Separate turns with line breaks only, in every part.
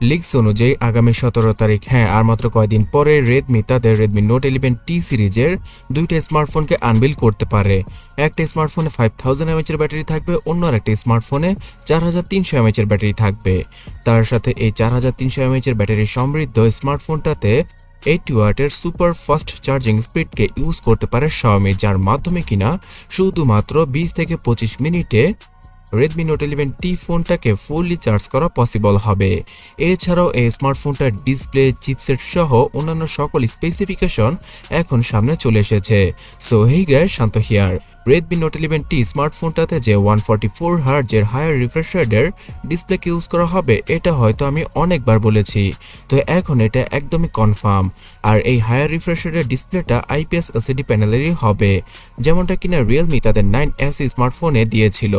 Leaks অনুযায়ী আগামী 17 তারিখ, হ্যাঁ আর মাত্র কয়েকদিন পরে রেডমি তাদের রেডমি নোট 11T সিরিজের দুইটা স্মার্টফোনকে আনবিল করতে পারে। একটা স্মার্টফোনে 5000 mAh এর ব্যাটারি থাকবে, অন্য একটা স্মার্টফোনে 4300 mAh এর ব্যাটারি থাকবে। তার সাথে এই 4300 mAh এর ব্যাটারি সমৃদ্ধ স্মার্টফোনটাতে 80 ওয়াটের সুপার ফাস্ট চার্জিং স্পিডকে ইউজ করতে পারে Xiaomi, যার মাধ্যমে কিনা শুধুমাত্র 20 থেকে 25 মিনিটে রেডমি নোট 11T ফোনটাকে ফুললি চার্জ করা পসিবল হবে। এছাড়াও এই স্মার্টফোনটার ডিসপ্লে, চিপসেট সহ অন্যান্য সকল স্পেসিফিকেশন এখন সামনে চলে এসেছে। So hey guys, Shanto here. Redmi note 11T স্মার্টফোনটাতে যে 144 হার্টজের হায়ার রিফ্রেশ রেটের ডিসপ্লেকে ইউজ করা হবে, এটা হয়তো আমি অনেকবার বলেছি, তো এখন এটা একদমই কনফার্ম। আর এই হায়ার রিফ্রেশ রেটের ডিসপ্লেটা IPS LCD প্যানেলেরই হবে, যেমনটা কিনা রিয়েলমি তাদের 9S স্মার্টফোনে দিয়েছিল।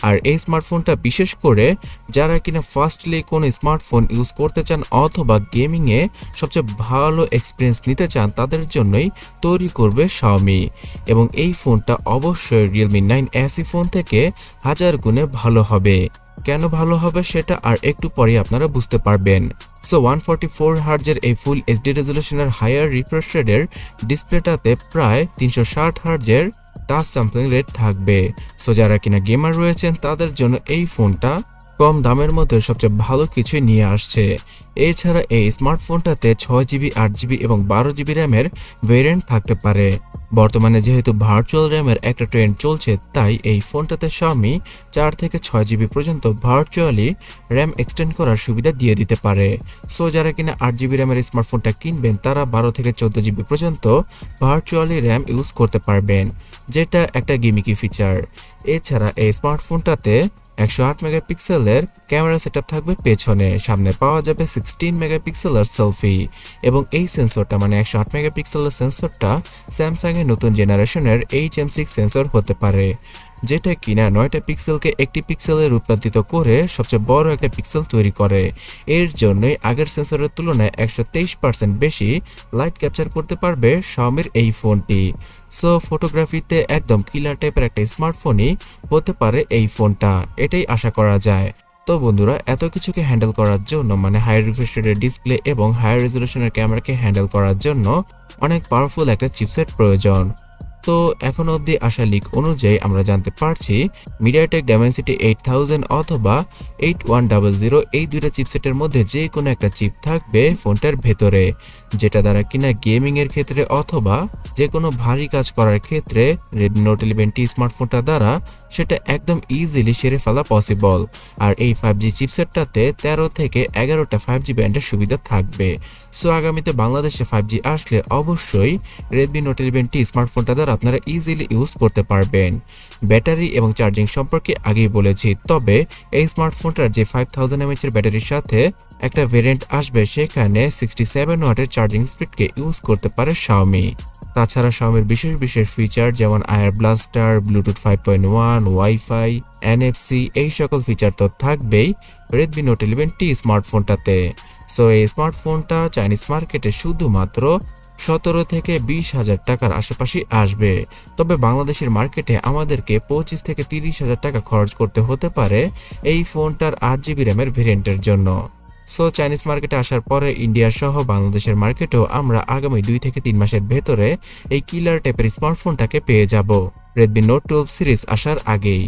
আর এই স্মার্টফোনটা বিশেষ করে যারা কিনা ফার্স্টলি কোনো স্মার্টফোন ইউজ করতে চান অথবা গেমিংয়ে সবচেয়ে ভালো এক্সপিরিয়েন্স নিতে চান, তাদের জন্যই তৈরি করবে Xiaomi। এবং এই ফোনটা অবশ্যই রিয়েলমি 9S ফোন থেকে 1000 গুণে ভালো হবে। কেন ভালো হবে সেটা আর একটু পরে আপনারা বুঝতে পারবেন। সো 144 হার্টজের এই ফুল এইচডি রেজলিউশনের হায়ার রিফ্রেশ রেটের ডিসপ্লেটাতে প্রায় 360 হার্টজের টাচ স্যাম্পলিং রেট থাকবে। সো যারা কিনা গেমার রয়েছেন তাদের জন্য এই ফোনটা কম দামের মধ্যে সবচেয়ে ভালো কিছুই নিয়ে আসছে। এছাড়া এই স্মার্টফোনটাতে 6GB, 8GB এবং 12GB র্যামের ভেরিয়েন্ট থাকতে পারে। বর্তমানে যেহেতু ভার্চুয়াল র্যামের একটা ট্রেন্ড চলছে, তাই এই ফোনটাতে Xiaomi 4 থেকে 6GB পর্যন্ত ভার্চুয়ালি র্যাম এক্সটেন্ড করার সুবিধা দিয়ে দিতে পারে। সো যারা কিনা 8GB র্যামের স্মার্টফোনটা কিনবেন তারা 12 থেকে 14GB পর্যন্ত ভার্চুয়ালি র্যাম ইউজ করতে পারবেন, যেটা একটা গিমিকি ফিচার। এছাড়া এই স্মার্টফোনটাতে 108 মেগাপিক্সেলের ক্যামেরা সেটআপ থাকবে পেছনে, সামনে পাওয়া যাবে 16 মেগাপিক্সেলের সেলফি। এবং এই সেন্সরটা মানে 108 মেগাপিক্সেলের সেন্সরটা স্যামসাং এর নতুন জেনারেশনের HM6 সেন্সর হতে পারে, যেটা কিনা 9টা পিক্সেলকে একটি পিক্সেলে রূপান্তরিত করে সবচেয়ে বড় একটা পিক্সেল তৈরি করে। এর জন্যই আগের সেন্সরের তুলনায় 123% বেশি লাইট ক্যাপচার করতে পারবে Xiaomiর এই ফোনটি। সো ফটোগ্রাফিতে একদম কিলার টাইপের একটা স্মার্টফোনই হতে পারে এই ফোনটা, এটাই আশা করা যায়। তো বন্ধুরা, এত কিছুকে হ্যান্ডেল করার জন্য মানে হাই রিফ্রেশ রেটের ডিসপ্লে এবং হায়ার রেজলিউশনের ক্যামেরাকে হ্যান্ডেল করার জন্য অনেক পাওয়ারফুল একটা চিপসেট প্রয়োজন। তো এখন অবধি আসা লিক অনুযায়ী আমরা জানতে পারছি MediaTek Dimensity 8000 অথবা 8100, এই দুইটা চিপসেটের মধ্যে যে কোনো একটা চিপ থাকবে ফোনটার ভেতরে, যেটা দ্বারা কিনা গেমিং এর ক্ষেত্রে অথবা যে কোনো ভারী কাজ করার ক্ষেত্রে Redmi Note 11T স্মার্টফোনটা দ্বারা সেটা একদম ইজিলি সেরে ফেলা পসিবল। আর এই 5G চিপসেটটাতে 13 থেকে 11টা 5G ব্যান্ডের সুবিধা থাকবে। সো আগামীতে বাংলাদেশে 5G আসলে অবশ্যই Redmi Note 11T স্মার্টফোনটা দ্বারা আপনারা ইজিলি ইউজ করতে পারবেন। ব্যাটারি এবং চার্জিং সম্পর্কে আগেই বলেছি, তবে এই স্মার্টফোনটার যে 5000 mAh এর ব্যাটারির সাথে একটা ভেরিয়েন্ট আসবে, সেখানে 67 ওয়াটের চার্জিং স্পিডকে ইউজ করতে পারে Xiaomi। তাছাড়া Xiaomiর বিশেষ বিশেষ ফিচার যেমন আয়ার ব্লাস্টার, ব্লুটুথ 5.1, ওয়াইফাই, NFC, এই সকল ফিচার তো থাকবেই Redmi Note 11T স্মার্টফোনটাতে। সো এই স্মার্টফোনটা চাইনিজ মার্কেটে শুধুমাত্র 17 থেকে 20,000 টাকার আশেপাশে আসবে, তবে বাংলাদেশের মার্কেটে আমাদেরকে 25 থেকে 30,000 টাকা খরচ করতে হতে পারে এই ফোনটার 8GB র্যামের ভেরিয়েন্টের জন্য। সো চাইনিজ মার্কেটে আসার পরে ইন্ডিয়া সহ বাংলাদেশের মার্কেটেও আমরা আগামী 2 থেকে 3 মাসের ভেতরে এই কিলার টাইপের স্মার্টফোনটাকে পেয়ে যাব Redmi Note 12 সিরিজ আসার আগেই।